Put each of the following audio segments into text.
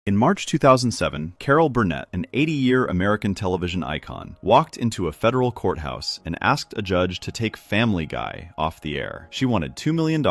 In March 2007, Carol Burnett, an 80-year American television icon, walked into a federal courthouse and asked a judge to take Family Guy off the air. She wanted $2 million.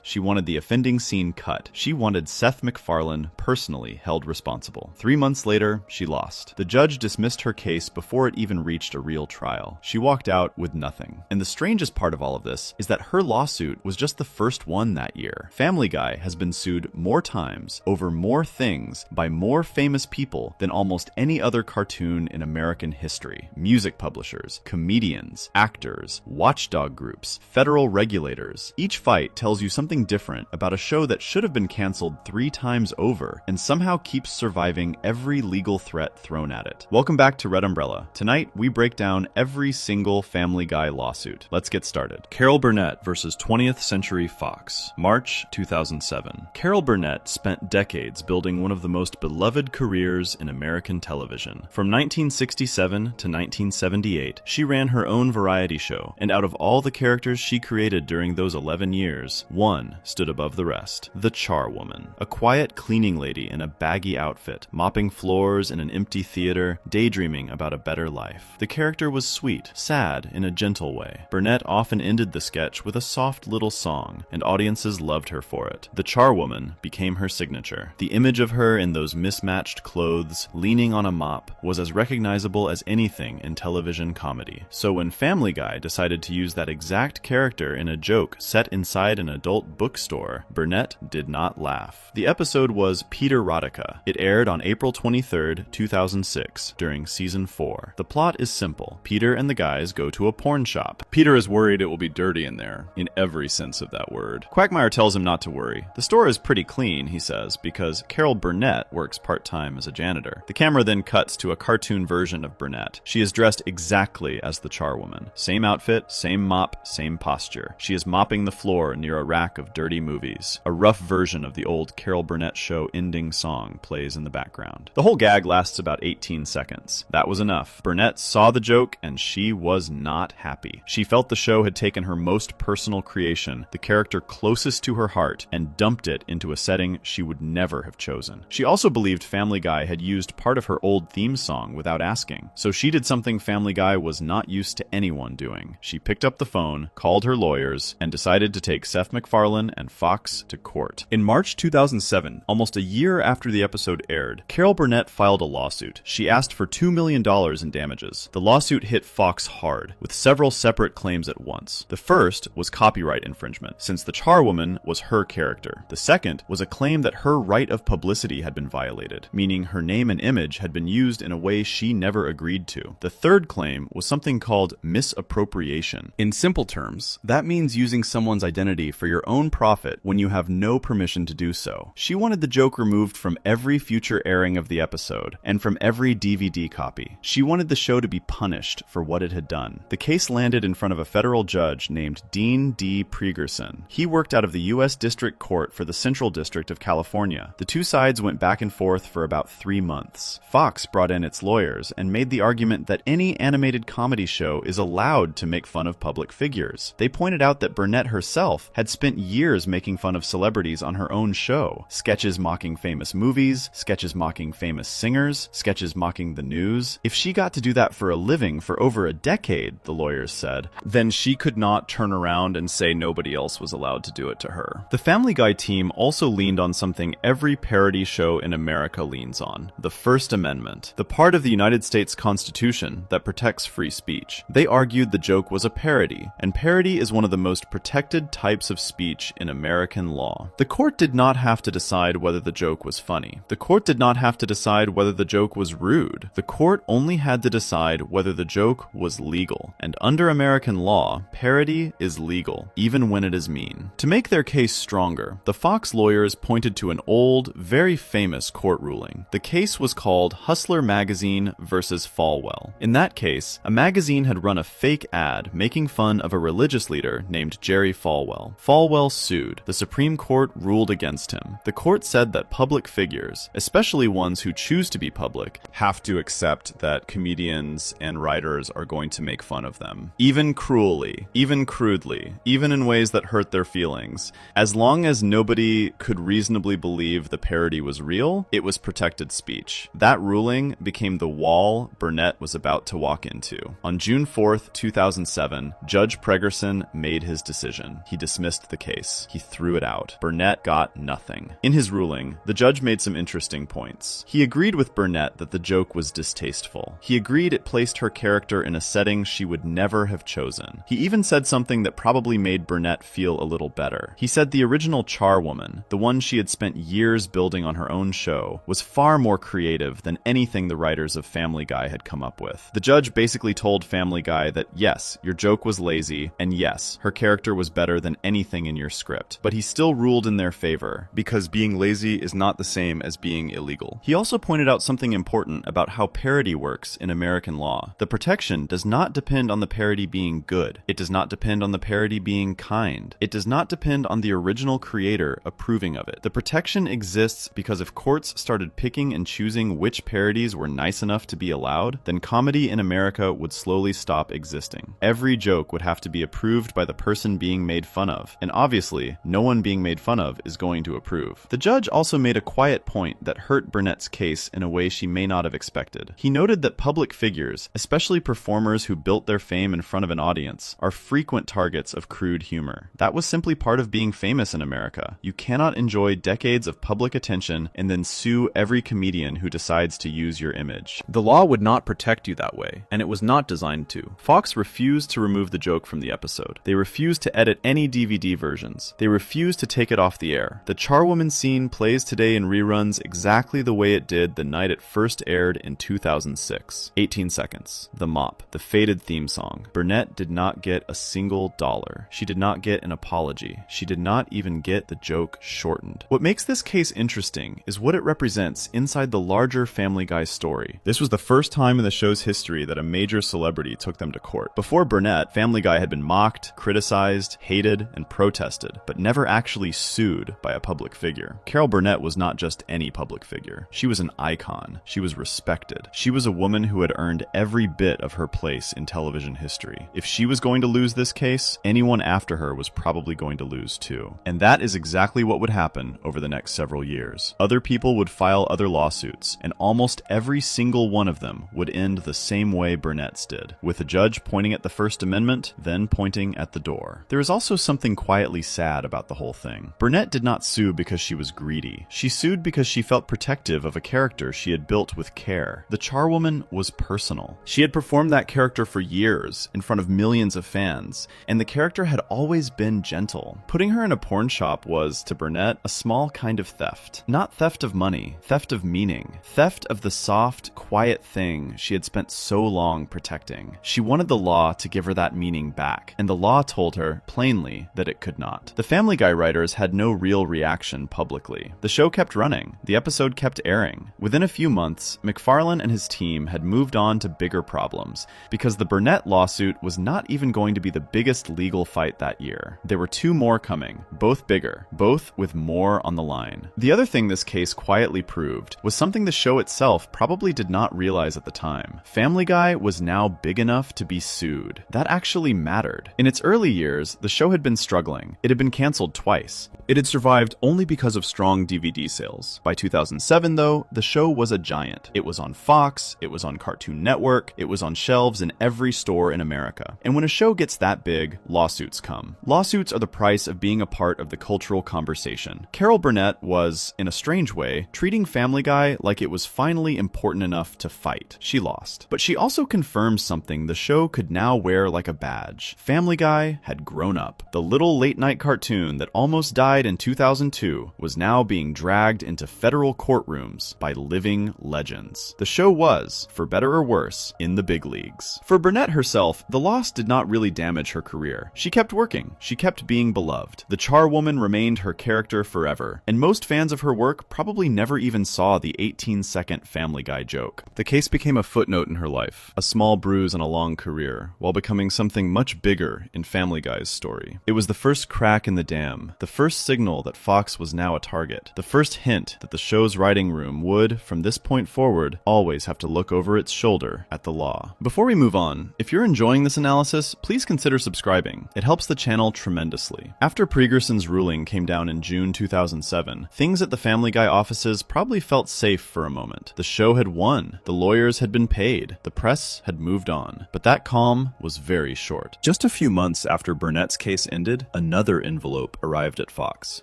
She wanted the offending scene cut. She wanted Seth MacFarlane personally held responsible. 3 months later, she lost. The judge dismissed her case before it even reached a real trial. She walked out with nothing. And the strangest part of all of this is that her lawsuit was just the first one that year. Family Guy has been sued more times over more things by more famous people than almost any other cartoon in American history. Music publishers, comedians, actors, watchdog groups, federal regulators. Each fight tells you something different about a show that should have been canceled 3 times over and somehow keeps surviving every legal threat thrown at it. Welcome back to Red Umbrella. Tonight, we break down every single Family Guy lawsuit. Let's get started. Carol Burnett versus 20th Century Fox, March 2007. Carol Burnett spent decades building one of the most beloved careers in American television. From 1967 to 1978, she ran her own variety show, and out of all the characters she created during those 11 years, one stood above the rest: the Charwoman, a quiet cleaning lady in a baggy outfit, mopping floors in an empty theater, daydreaming about a better life. The character was sweet, sad in a gentle way. Burnett often ended the sketch with a soft little song, and audiences loved her for it. The Charwoman became her signature. The image of her in those mismatched clothes, leaning on a mop, was as recognizable as anything in television comedy. So when Family Guy decided to use that exact character in a joke set inside an adult bookstore, Burnett did not laugh. The episode was Peter Rodica. It aired on April 23, 2006, during season 4. The plot is simple. Peter and the guys go to a porn shop. Peter is worried it will be dirty in there, in every sense of that word. Quagmire tells him not to worry. The store is pretty clean, he says, because Carol Burnett works part-time as a janitor. The camera then cuts to a cartoon version of Burnett. She is dressed exactly as the Charwoman. Same outfit, same mop, same posture. She is mopping the floor near a rack of dirty movies. A rough version of the old Carol Burnett show ending song plays in the background. The whole gag lasts about 18 seconds. That was enough. Burnett saw the joke and she was not happy. She felt the show had taken her most personal creation, the character closest to her heart, and dumped it into a setting she would never have chosen. She also believed Family Guy had used part of her old theme song without asking. So she did something Family Guy was not used to anyone doing. She picked up the phone, called her lawyers, and decided to take Seth MacFarlane and Fox to court. In March 2007, almost a year after the episode aired, Carol Burnett filed a lawsuit. She asked for $2 million in damages. The lawsuit hit Fox hard, with several separate claims at once. The first was copyright infringement, since the Charwoman was her character. The second was a claim that her right of publicity had been violated, meaning her name and image had been used in a way she never agreed to. The third claim was something called misappropriation. In simple terms, that means using someone's identity for your own profit when you have no permission to do so. She wanted the joke removed from every future airing of the episode, and from every DVD copy. She wanted the show to be punished for what it had done. The case landed in front of a federal judge named Dean D. Pregerson. He worked out of the U.S. District Court for the Central District of California. The two sides went back and forth for about 3 months. Fox brought in its lawyers and made the argument that any animated comedy show is allowed to make fun of public figures. They pointed out that Burnett herself had spent years making fun of celebrities on her own show. Sketches mocking famous movies, sketches mocking famous singers, sketches mocking the news. If she got to do that for a living for over a decade, the lawyers said, then she could not turn around and say nobody else was allowed to do it to her. The Family Guy team also leaned on something every parody show in America leans on: the First Amendment, the part of the United States Constitution that protects free speech. They argued the joke was a parody, and parody is one of the most protected types of speech in American law. The court did not have to decide whether the joke was funny. The court did not have to decide whether the joke was rude. The court only had to decide whether the joke was legal. And under American law, parody is legal, even when it is mean. To make their case stronger, the Fox lawyers pointed to an old, very famous court ruling. The case was called Hustler Magazine versus Falwell. In that case, a magazine had run a fake ad making fun of a religious leader named Jerry Falwell. Falwell sued. The Supreme Court ruled against him. The court said that public figures, especially ones who choose to be public, have to accept that comedians and writers are going to make fun of them. Even cruelly, even crudely, even in ways that hurt their feelings. As long as nobody could reasonably believe the parody was real, real, it was protected speech. That ruling became the wall Burnett was about to walk into. On June 4th, 2007, Judge Pregerson made his decision. He dismissed the case. He threw it out. Burnett got nothing. In his ruling, the judge made some interesting points. He agreed with Burnett that the joke was distasteful. He agreed it placed her character in a setting she would never have chosen. He even said something that probably made Burnett feel a little better. He said the original charwoman, the one she had spent years building on her own show, was far more creative than anything the writers of Family Guy had come up with. The judge basically told Family Guy that yes, your joke was lazy, and yes, her character was better than anything in your script. But he still ruled in their favor, because being lazy is not the same as being illegal. He also pointed out something important about how parody works in American law. The protection does not depend on the parody being good. It does not depend on the parody being kind. It does not depend on the original creator approving of it. The protection exists because if courts started picking and choosing which parodies were nice enough to be allowed, then comedy in America would slowly stop existing. Every joke would have to be approved by the person being made fun of, and obviously, no one being made fun of is going to approve. The judge also made a quiet point that hurt Burnett's case in a way she may not have expected. He noted that public figures, especially performers who built their fame in front of an audience, are frequent targets of crude humor. That was simply part of being famous in America. You cannot enjoy decades of public attention and then sue every comedian who decides to use your image. The law would not protect you that way, and it was not designed to. Fox refused to remove the joke from the episode. They refused to edit any DVD versions. They refused to take it off the air. The charwoman scene plays today in reruns exactly the way it did the night it first aired in 2006. 18 seconds. The mop. The faded theme song. Burnett did not get a single dollar. She did not get an apology. She did not even get the joke shortened. What makes this case interesting is what it represents inside the larger Family Guy story. This was the first time in the show's history that a major celebrity took them to court. Before Burnett, Family Guy had been mocked, criticized, hated, and protested, but never actually sued by a public figure. Carol Burnett was not just any public figure. She was an icon. She was respected. She was a woman who had earned every bit of her place in television history. If she was going to lose this case, anyone after her was probably going to lose too. And that is exactly what would happen over the next several years. Other people would file other lawsuits, and almost every single one of them would end the same way Burnett's did, with the judge pointing at the First Amendment, then pointing at the door. There is also something quietly sad about the whole thing. Burnett did not sue because she was greedy. She sued because she felt protective of a character she had built with care. The charwoman was personal. She had performed that character for years in front of millions of fans, and the character had always been gentle. Putting her in a porn shop was, to Burnett, a small kind of theft. Not theft of money, theft of meaning. Theft of the soft, quiet thing she had spent so long protecting. She wanted the law to give her that meaning back, and the law told her, plainly, that it could not. The Family Guy writers had no real reaction publicly. The show kept running. The episode kept airing. Within a few months, MacFarlane and his team had moved on to bigger problems, because the Burnett lawsuit was not even going to be the biggest legal fight that year. There were two more coming, both bigger, both with more on the line. The other thing this case quietly proved was something the show itself probably did not realize at the time. Family Guy was now big enough to be sued. That actually mattered. In its early years, the show had been struggling. It had been canceled twice. It had survived only because of strong DVD sales. By 2007, though, the show was a giant. It was on Fox, it was on Cartoon Network, it was on shelves in every store in America. And when a show gets that big, lawsuits come. Lawsuits are the price of being a part of the cultural conversation. Carol Burnett was, in a strange way, treating Family Guy like it was finally important enough to fight. She lost. But she also confirmed something the show could now wear like a badge. Family Guy had grown up. The little late-night cartoon that almost died in 2002 was now being dragged into federal courtrooms by living legends. The show was, for better or worse, in the big leagues. For Burnett herself, the loss did not really damage her career. She kept working. She kept being beloved. The charwoman remained her character forever, and most fans of her work probably never even saw the 18-second Family Guy joke. The case became a footnote in her life, a small bruise on a long career, while becoming something much bigger in Family Guy's story. It was the first crack in the dam, the first signal that Fox was now a target, the first hint that the show's writing room would, from this point forward, always have to look over its shoulder at the law. Before we move on, if you're enjoying this analysis, please consider subscribing. It helps the channel tremendously. After Pregerson's ruling came down in June 2007, things at the Family Guy offices probably felt safe for a moment. The show had won. The lawyers had been paid. The press had moved on. But that calm was very short. Just a few months after Burnett's case ended, another envelope arrived at Fox.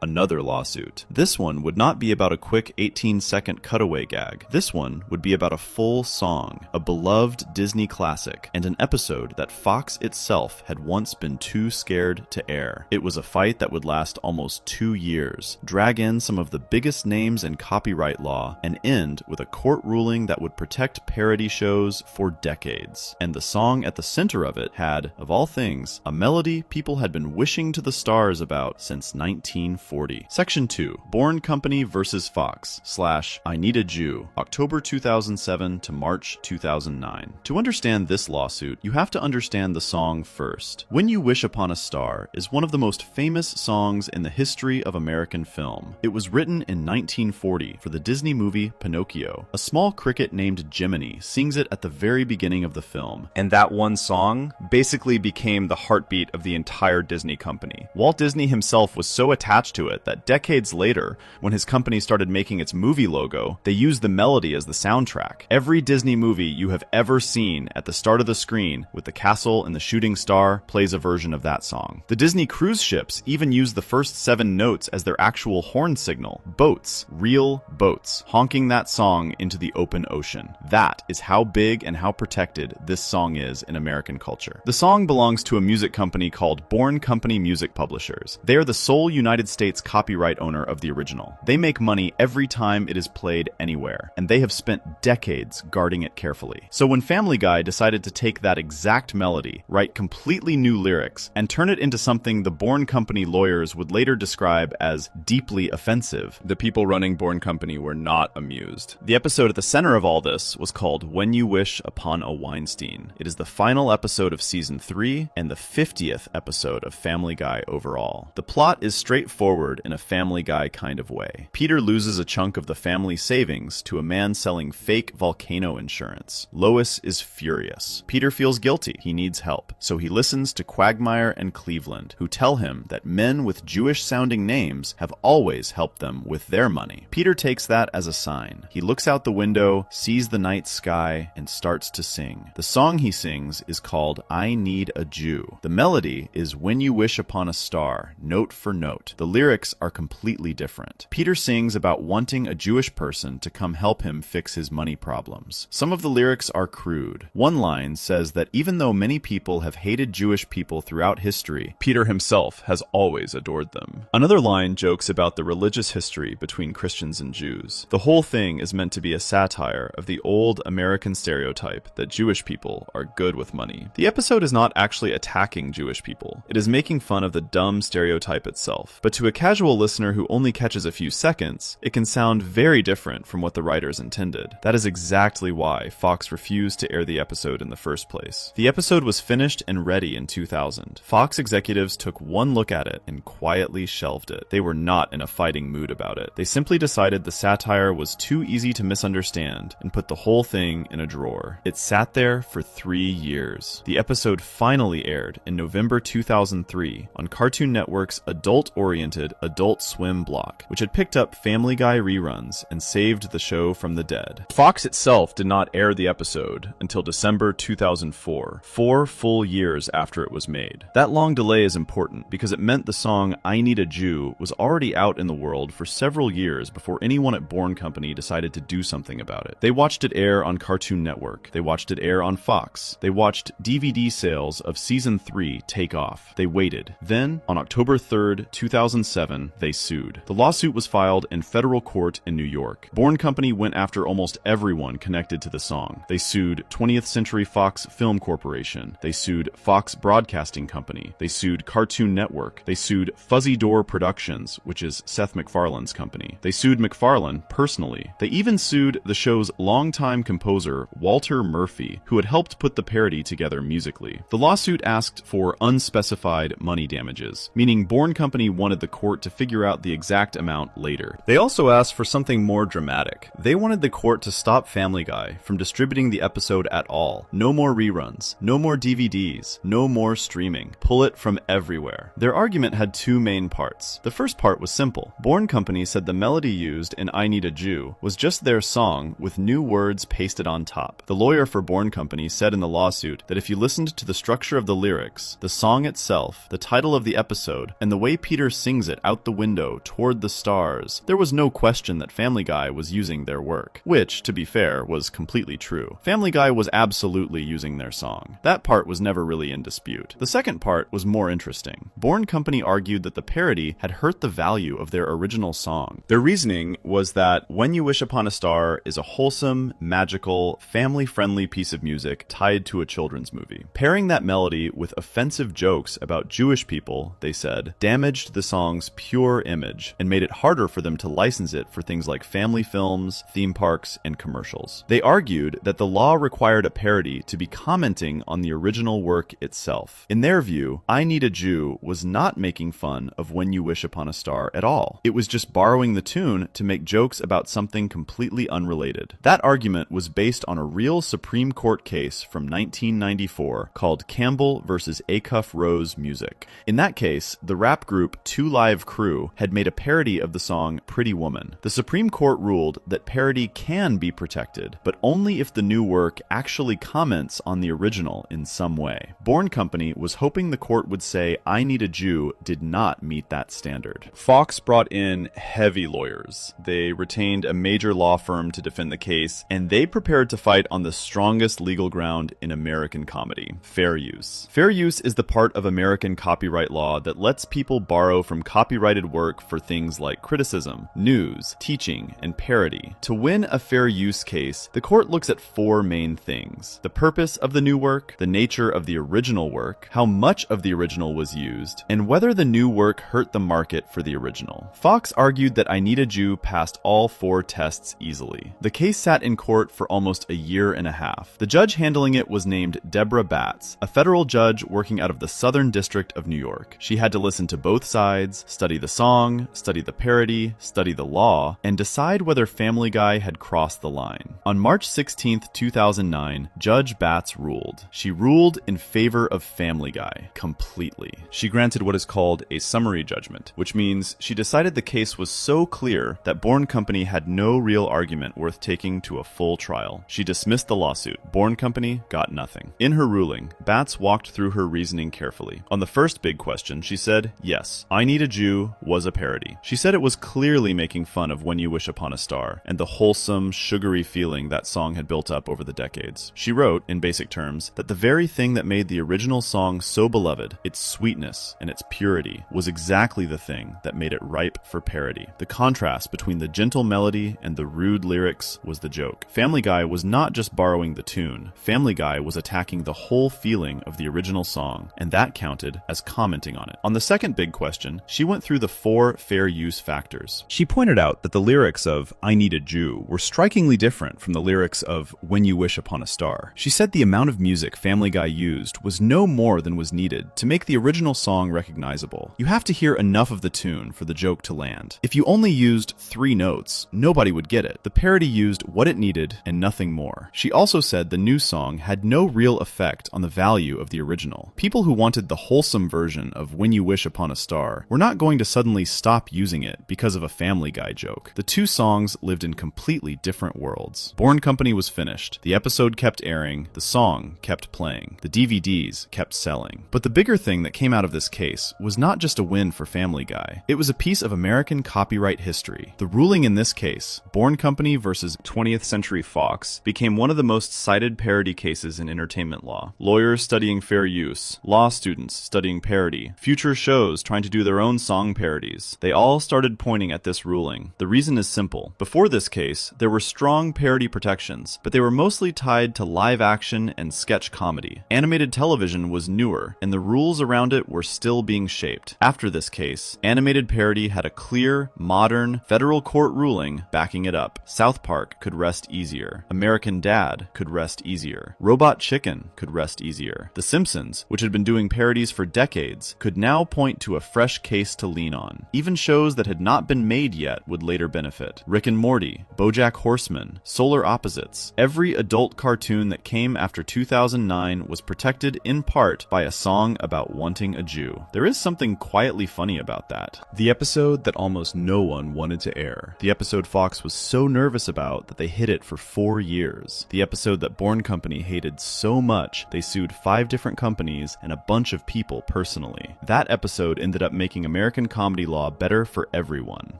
Another lawsuit. This one would not be about a quick 18-second cutaway gag. This one would be about a full song, a beloved Disney classic, and an episode that Fox itself had once been too scared to air. It was a fight that would last almost 2 years, drag in some of the biggest names in copyright law, and end with a court ruling that would protect parody shows for decades. And the song at the center of it had, of all things, a melody people had been wishing to the stars about since 1940. Section 2. Born Company vs. Fox / I Need a Jew, October 2007 to March 2009. To understand this lawsuit, you have to understand the song first. When You Wish Upon a Star is one of the most famous songs in the history of American film. It was written in 1940 for the Disney movie Pinocchio. A small cricket named Jiminy sings it at the very beginning of the film. And that one song basically became the heartbeat of the entire Disney company. Walt Disney himself was so attached to it that decades later, when his company started making its movie logo, they used the melody as the soundtrack. Every Disney movie you have ever seen at the start of the screen with the castle and the shooting star plays a version of that song. The Disney cruise ships even use the first 7 notes as their actual horn signal. Boats, real boats, honking that song into the open ocean. That is how big and how protected this song is in American culture. The song belongs to a music company called Born Company Music Publishers. They are the sole United States copyright owner of the original. They make money every time it is played anywhere, and they have spent decades guarding it carefully. So when Family Guy decided to take that exact melody, write completely new lyrics, and turn it into something the Born Company lawyers would later describe as deeply offensive, the people running Born Company were not amused. The episode at the center of all this was called When You Wish Upon a Weinstein. It is the final episode of season 3 and the 50th episode of Family Guy overall. The plot is straightforward in a Family Guy kind of way. Peter loses a chunk of the family savings to a man selling fake volcano insurance. Lois is furious. Peter feels guilty. He needs help. So he listens to Quagmire and Cleveland, who tell him that men with Jewish-sounding names have always helped them with their money. Peter takes that as a sign. He looks out the window, sees the night sky, and starts to sing. The song he sings is called I Need a Jew. The melody is When You Wish Upon a Star, note for note. The lyrics are completely different. Peter sings about wanting a Jewish person to come help him fix his money problems. Some of the lyrics are crude. One line says that even though many people have hated Jewish people throughout history, Peter himself has always adored them. Another line jokes about the religious history between Christians and Jews. The whole thing is meant to be a satire of the old American stereotype that Jewish people are good with money. The episode is not actually attacking Jewish people. It is making fun of the dumb stereotype itself. But to a casual listener who only catches a few seconds, it can sound very different from what the writers intended. That is exactly why Fox refused to air the episode in the first place. The episode was finished and ready in 2000. Fox executives took one look at it and quietly shelved it. They were not in a fighting mood about it. They simply decided the satire was too easy to misunderstand and put the whole thing in a drawer. It sat there for 3 years. The episode finally aired in November 2003 on Cartoon Network's adult-oriented Adult Swim block, which had picked up Family Guy reruns and saved the show from the dead. Fox itself did not air the episode until December 2004, 4 full years after it was made. That long delay is important because it meant the song I Need a Jew was already out in the world for several years before anyone at Born Company decided to do something about it. They watched it air on Cartoon Network. They watched it air on Fox. They watched DVD sales of season 3 take off. They waited. Then, on October 3rd, 2007, they sued. The lawsuit was filed in federal court in New York. Born Company went after almost everyone connected to the song. They sued 20th Century Fox Film Corporation. They sued Fox Broadcasting Company. They sued Cartoon Network. They sued Fuzzy Door Productions, which is Seth MacFarlane's company. They sued MacFarlane personally. They even sued the show's longtime composer, Walter Murphy, who had helped put the parody together musically. The lawsuit asked for unspecified money damages, meaning Born Company wanted the court to figure out the exact amount later. They also asked for something more dramatic. They wanted the court to stop Family Guy from distributing the episode at all. No more reruns, no more DVDs, no more streaming. Pull it from everywhere. Their argument had two main parts. The first part was simple. Born Company said the melody melody used in I Need a Jew was just their song with new words pasted on top. The lawyer for Born Company said in the lawsuit that if you listened to the structure of the lyrics, the song itself, the title of the episode, and the way Peter sings it out the window toward the stars, there was no question that Family Guy was using their work. Which, to be fair, was completely true. Family Guy was absolutely using their song. That part was never really in dispute. The second part was more interesting. Born Company argued that the parody had hurt the value of their original song. Their reasoning was that When You Wish Upon a Star is a wholesome, magical, family-friendly piece of music tied to a children's movie. Pairing that melody with offensive jokes about Jewish people, they said, damaged the song's pure image and made it harder for them to license it for things like family films, theme parks, and commercials. They argued that the law required a parody to be commenting on the original work itself. In their view, I Need a Jew was not making fun of When You Wish Upon a Star at all. It was just borrowing the tune to make jokes about something completely unrelated. That argument was based on a real Supreme Court case from 1994 called Campbell versus Acuff Rose Music. In that case, the rap group 2 Live Crew had made a parody of the song Pretty Woman. The Supreme Court ruled that parody can be protected, but only if the new work actually comments on the original in some way. Born Company was hoping the court would say I Need a Jew did not meet that standard. Fox brought in heavy lawyers. They retained a major law firm to defend the case, and they prepared to fight on the strongest legal ground in American comedy: fair use. Fair use is the part of American copyright law that lets people borrow from copyrighted work for things like criticism, news, teaching, and parody. To win a fair use case, the court looks at 4 main things: the purpose of the new work, the nature of the original work, how much of the original was used, and whether the new work hurt the market for the original. Fox argued that I Need a Jew passed all 4 tests easily. The case sat in court for almost a year and a half. The judge handling it was named Deborah Batts, a federal judge working out of the Southern District of New York. She had to listen to both sides, study the song, study the parody, study the law, and decide whether Family Guy had crossed the line. On March 16, 2009, Judge Batts ruled. She ruled in favor of Family Guy completely. She granted what is called a summary judgment, which means she decided the case was so clear that Born Company had no real argument worth taking to a full trial. She dismissed the lawsuit. Born Company got nothing. In her ruling, Batts walked through her reasoning carefully. On the first big question, she said, yes, I Need a Jew was a parody. She said it was clearly making fun of When You Wish Upon a Star and the wholesome, sugary feeling that song had built up over the decades. She wrote, in basic terms, that the very thing that made the original song so beloved, its sweetness and its purity, was exactly the thing that made it ripe for parody. The contrast between the gentle melody and the rude lyrics was the joke. Family Guy was not just borrowing the tune. Family Guy was attacking the whole feeling of the original song, and that counted as commenting on it. On the second big question, she went through the 4 fair use factors. She pointed out that the lyrics of I Need a Jew were strikingly different from the lyrics of When You Wish Upon a Star. She said the amount of music Family Guy used was no more than was needed to make the original song recognizable. You have to hear enough of the tune for the joke to land. If you only used 3 notes, nobody would get it. The parody used what it needed and nothing more. She also said the new song had no real effect on the value of the original. People who wanted the wholesome version of When You Wish Upon a Star were not going to suddenly stop using it because of a Family Guy joke. The 2 songs lived in completely different worlds. Born Company was finished. The episode kept airing. The song kept playing. The DVDs kept selling. But the bigger thing that came out of this case was not just a win for Family Guy. It was a piece of American copyright history. The ruling in this case, Born Company versus 20th Century Fox, became one of the most cited parody cases in entertainment law. Lawyers studying fair use, law students studying parody, future shows trying to do their own song parodies. They all started pointing at this ruling. The reason is simple. Before this case, there were strong parody protections, but they were mostly tied to live action and sketch comedy. Animated television was newer, and the rules around it were still being shaped. After this case, animated parody had a clear, modern, federal court ruling backing it up. South Park could rest easier. American Dad could rest easier. Robot Chicken could rest easier. The Simpsons, which had been doing parodies for decades, could now point to a fresh case to lean on. Even shows that had not been made yet would later benefit. Rick and Morty, BoJack Horseman, Solar Opposites. Every adult cartoon that came after 2009 was protected in part by a song about wanting a Jew. There is something quietly funny about that. The episode that almost no one everyone wanted to air. The episode Fox was so nervous about that they hid it for 4 years. The episode that Bourne Company hated so much, they sued 5 different companies and a bunch of people personally. That episode ended up making American comedy law better for everyone.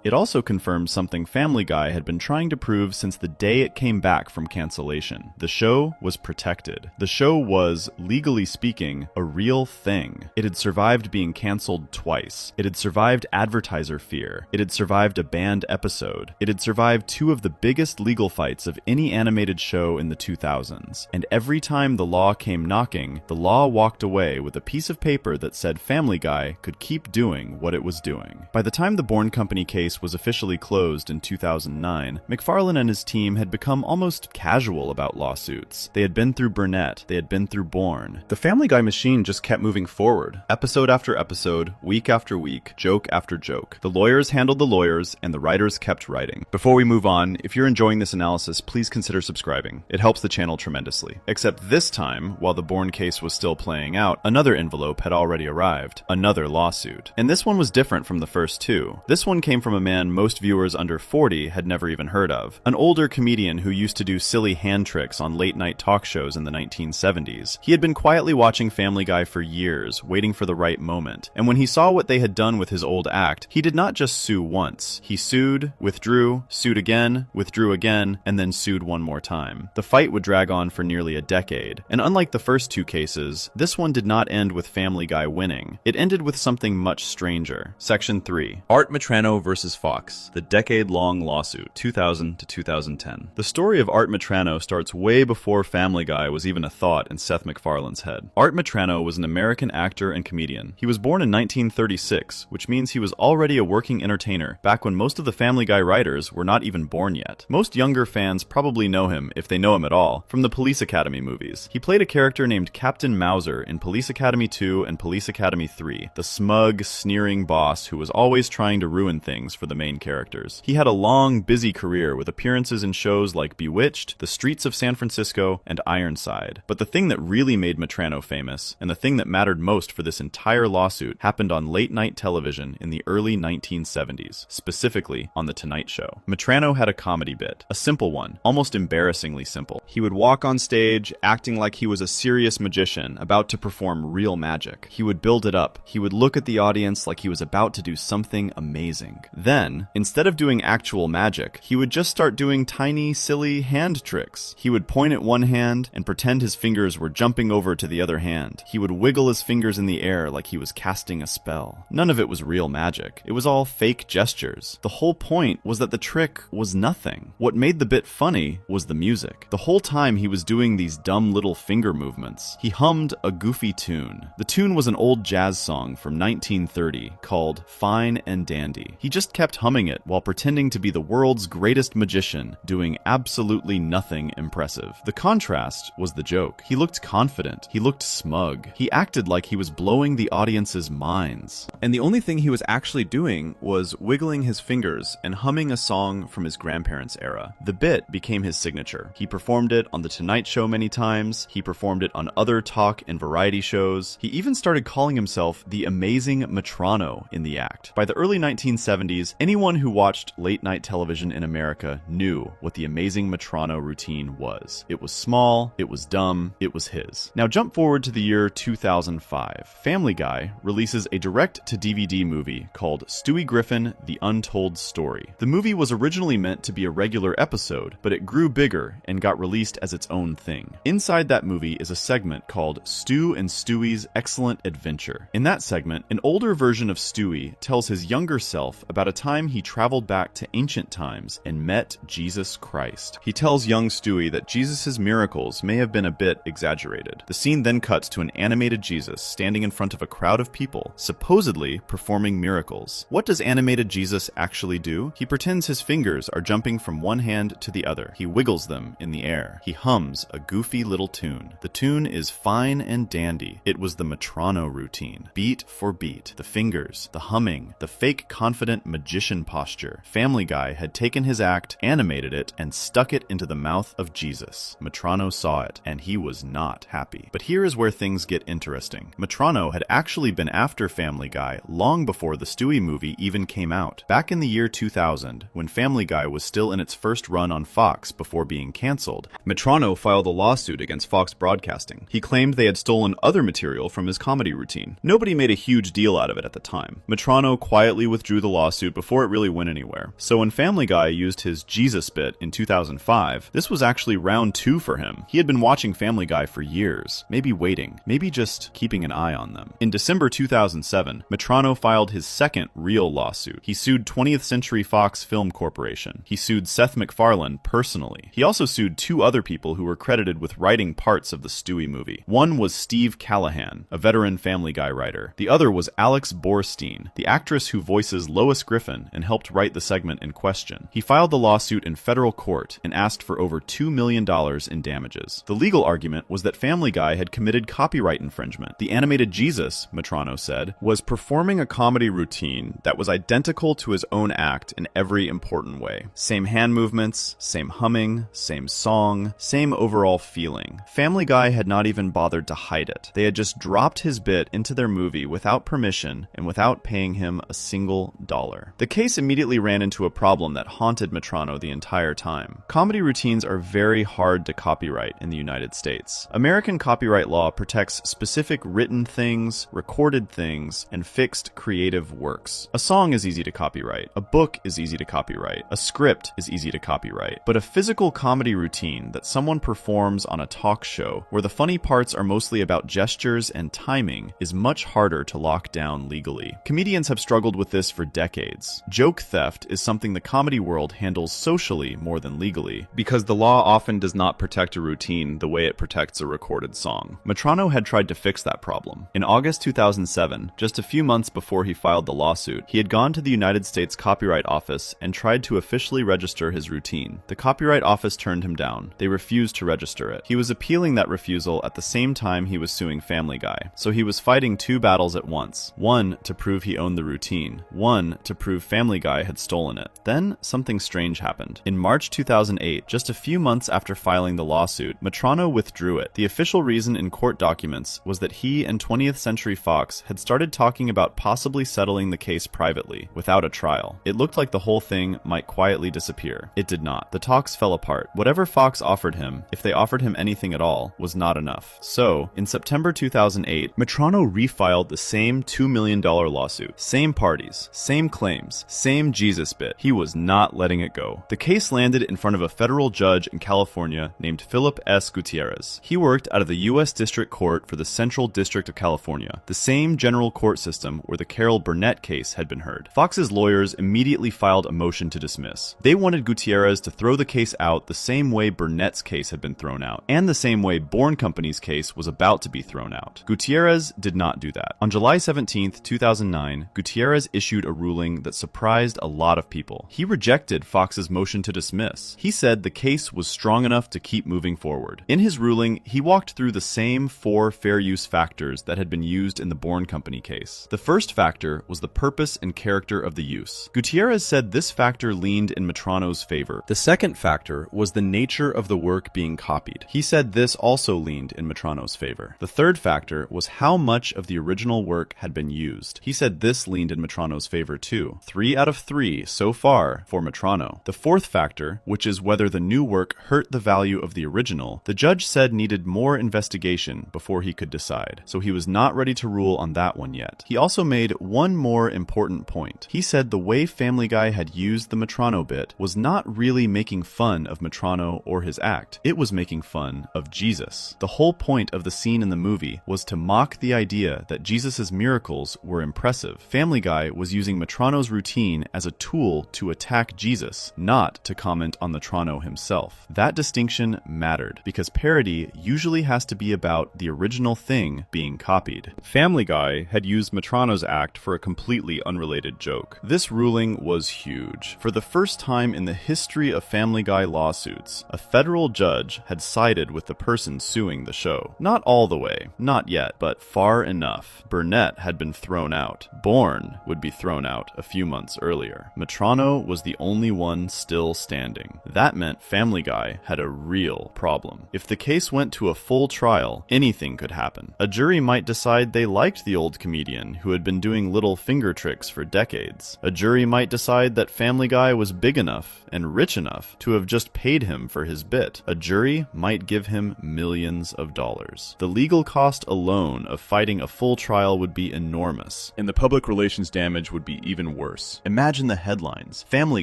It also confirmed something Family Guy had been trying to prove since the day it came back from cancellation. The show was protected. The show was, legally speaking, a real thing. It had survived being canceled twice. It had survived advertiser fear. It had survived a banned episode. It had survived 2 of the biggest legal fights of any animated show in the 2000s. And every time the law came knocking, the law walked away with a piece of paper that said Family Guy could keep doing what it was doing. By the time the Bourne Company case was officially closed in 2009, McFarlane and his team had become almost casual about lawsuits. They had been through Burnett. They had been through Bourne. The Family Guy machine just kept moving forward. Episode after episode, week after week, joke after joke. The lawyers handled the lawyers, and the writers kept writing. Before we move on, if you're enjoying this analysis, please consider subscribing. It helps the channel tremendously. Except this time, while the Bourne case was still playing out, another envelope had already arrived. Another lawsuit. And this one was different from the first 2. This one came from a man most viewers under 40 had never even heard of. An older comedian who used to do silly hand tricks on late-night talk shows in the 1970s. He had been quietly watching Family Guy for years, waiting for the right moment. And when he saw what they had done with his old act, he did not just sue once. He sued, withdrew, sued again, withdrew again, and then sued one more time. The fight would drag on for nearly a decade. And unlike the first 2 cases, this one did not end with Family Guy winning. It ended with something much stranger. Section 3. Art Metrano versus Fox. The decade-long lawsuit, 2000 to 2010. The story of Art Metrano starts way before Family Guy was even a thought in Seth MacFarlane's head. Art Metrano was an American actor and comedian. He was born in 1936, which means he was already a working entertainer back when most of the Family Guy writers were not even born yet. Most younger fans probably know him, if they know him at all, from the Police Academy movies. He played a character named Captain Mauser in Police Academy 2 and Police Academy 3, the smug, sneering boss who was always trying to ruin things for the main characters. He had a long, busy career with appearances in shows like Bewitched, The Streets of San Francisco, and Ironside. But the thing that really made Metrano famous, and the thing that mattered most for this entire lawsuit, happened on late-night television in the early 1970s, specifically on The Tonight Show. Metrano had a comedy bit, a simple one, almost embarrassingly simple. He would walk on stage acting like he was a serious magician about to perform real magic. He would build it up. He would look at the audience like he was about to do something amazing. Then, instead of doing actual magic, he would just start doing tiny, silly hand tricks. He would point at one hand and pretend his fingers were jumping over to the other hand. He would wiggle his fingers in the air like he was casting a spell. None of it was real magic. It was all fake gestures. The whole point was that the trick was nothing. What made the bit funny was the music. The whole time he was doing these dumb little finger movements, he hummed a goofy tune. The tune was an old jazz song from 1930 called Fine and Dandy. He just kept humming it while pretending to be the world's greatest magician, doing absolutely nothing impressive. The contrast was the joke. He looked confident. He looked smug. He acted like he was blowing the audience's minds. And the only thing he was actually doing was wiggling his fingers and humming a song from his grandparents' era. The bit became his signature. He performed it on The Tonight Show many times. He performed it on other talk and variety shows. He even started calling himself the Amazing Metrano in the act. By the early 1970s, anyone who watched late-night television in America knew what the Amazing Metrano routine was. It was small, it was dumb, it was his. Now jump forward to the year 2005. Family Guy releases a direct-to-DVD movie called Stewie Griffin: The Untold Story. The movie was originally meant to be a regular episode, but it grew bigger and got released as its own thing. Inside that movie is a segment called Stu and Stewie's Excellent Adventure. In that segment, an older version of Stewie tells his younger self about a time he traveled back to ancient times and met Jesus Christ. He tells young Stewie that Jesus' miracles may have been a bit exaggerated. The scene then cuts to an animated Jesus standing in front of a crowd of people, supposedly performing miracles. What does animated Jesus actually do? He pretends his fingers are jumping from one hand to the other. He wiggles them in the air. He hums a goofy little tune. The tune is Fine and Dandy. It was the Metrano routine. Beat for beat. The fingers, the humming, the fake confident magician posture. Family Guy had taken his act, animated it, and stuck it into the mouth of Jesus. Metrano saw it, and he was not happy. But here is where things get interesting. Metrano had actually been after Family Guy long before the Stewie movie even came out. lawsuit. Back in the year 2000, when Family Guy was still in its first run on Fox before being canceled, Metrano filed a lawsuit against Fox Broadcasting. He claimed they had stolen other material from his comedy routine. Nobody made a huge deal out of it at the time. Metrano quietly withdrew the lawsuit before it really went anywhere. So when Family Guy used his Jesus bit in 2005, this was actually round 2 for him. He had been watching Family Guy for years, maybe waiting, maybe just keeping an eye on them. In December 2007, Metrano filed his second real lawsuit. He sued 20th Century Fox Film Corporation. He sued Seth MacFarlane personally. He also sued 2 other people who were credited with writing parts of the Stewie movie. One was Steve Callahan, a veteran Family Guy writer. The other was Alex Borstein, the actress who voices Lois Griffin and helped write the segment in question. He filed the lawsuit in federal court and asked for over $2 million in damages. The legal argument was that Family Guy had committed copyright infringement. The animated Jesus, Metrano said, was performing a comedy routine that was identical to his own act in every important way. Same hand movements, same humming, same song, same overall feeling. Family Guy had not even bothered to hide it. They had just dropped his bit into their movie without permission and without paying him a single dollar. The case immediately ran into a problem that haunted Metrano the entire time. Comedy routines are very hard to copyright in the United States. American copyright law protects specific written things, recorded things, and fixed creative works. A song is easy to copyright. A book is easy to copyright. A script is easy to copyright. But a physical comedy routine that someone performs on a talk show, where the funny parts are mostly about gestures and timing, is much harder to lock down legally. Comedians have struggled with this for decades. Joke theft is something the comedy world handles socially more than legally, because the law often does not protect a routine the way it protects a recorded song. Metrano had tried to fix that problem. In August 2007, just a few months before he filed the lawsuit, he had gone to the United States Copyright Office and tried to officially register his routine. The Copyright Office turned him down. They refused to register it. He was appealing that refusal at the same time he was suing Family Guy, so he was fighting 2 battles at once. One to prove he owned the routine, one to prove Family Guy had stolen it. Then something strange happened. In March 2008, just a few months after filing the lawsuit, Metrano withdrew it. The official reason in court documents was that he and 20th Century Fox had started talking about possibly settling the case privately, without a trial. It looked like the whole thing might quietly disappear. It did not. The talks fell apart. Whatever Fox offered him, if they offered him anything at all, was not enough. So, in September 2008, Metrano refiled the same $2 million lawsuit. Same parties, same claims, same Jesus bit. He was not letting it go. The case landed in front of a federal judge in California named Philip S. Gutierrez. He worked out of the U.S. District Court for the Central District of California, the same general court system where the Carol Burnett case had been heard. Fox's lawyers immediately filed a motion to dismiss. They wanted Gutierrez to throw the case out the same way Burnett's case had been thrown out, and the same way Bourne Company's case was about to be thrown out. Gutierrez did not do that. On July 17, 2009, Gutierrez issued a ruling that surprised a lot of people. He rejected Fox's motion to dismiss. He said the case was strong enough to keep moving forward. In his ruling, he walked through the same 4 fair use factors that had been used in the Bourne Company case. The first factor was the purpose and character of the use. Gutierrez said this factor leaned in Metrano's favor. The second factor was the nature of the work being copied. He said this also leaned in Metrano's favor. The third factor was how much of the original work had been used. He said this leaned in Metrano's favor too. 3 out of 3 so far for Metrano. The fourth factor, which is whether the new work hurt the value of the original, the judge said needed more investigation before he could decide, so he was not ready to rule on that one yet. He also made one more important point. He said the way Family Guy had used the Metrano bit was not really making fun of Metrano or his act. It was making fun of Jesus. The whole point of the scene in the movie was to mock the idea that Jesus's miracles were impressive. Family Guy was using Metrano's routine as a tool to attack Jesus, not to comment on Metrano himself. That distinction mattered, because parody usually has to be about the original thing being copied. Family Guy had used Metrano's act for a completely unrelated joke. This ruling was huge. For the first time in the history of Family Guy lawsuits, a federal judge had sided with the person suing the show. Not all the way, not yet, but far enough. Burnett had been thrown out. Bourne would be thrown out a few months earlier. Metrano was the only one still standing. That meant Family Guy had a real problem. If the case went to a full trial, anything could happen. A jury might decide they liked the old comedian who had been doing little finger tricks for decades. case. A jury might decide that Family Guy was big enough and rich enough to have just paid him for his bit. A jury might give him millions of dollars. The legal cost alone of fighting a full trial would be enormous, and the public relations damage would be even worse. Imagine the headlines. Family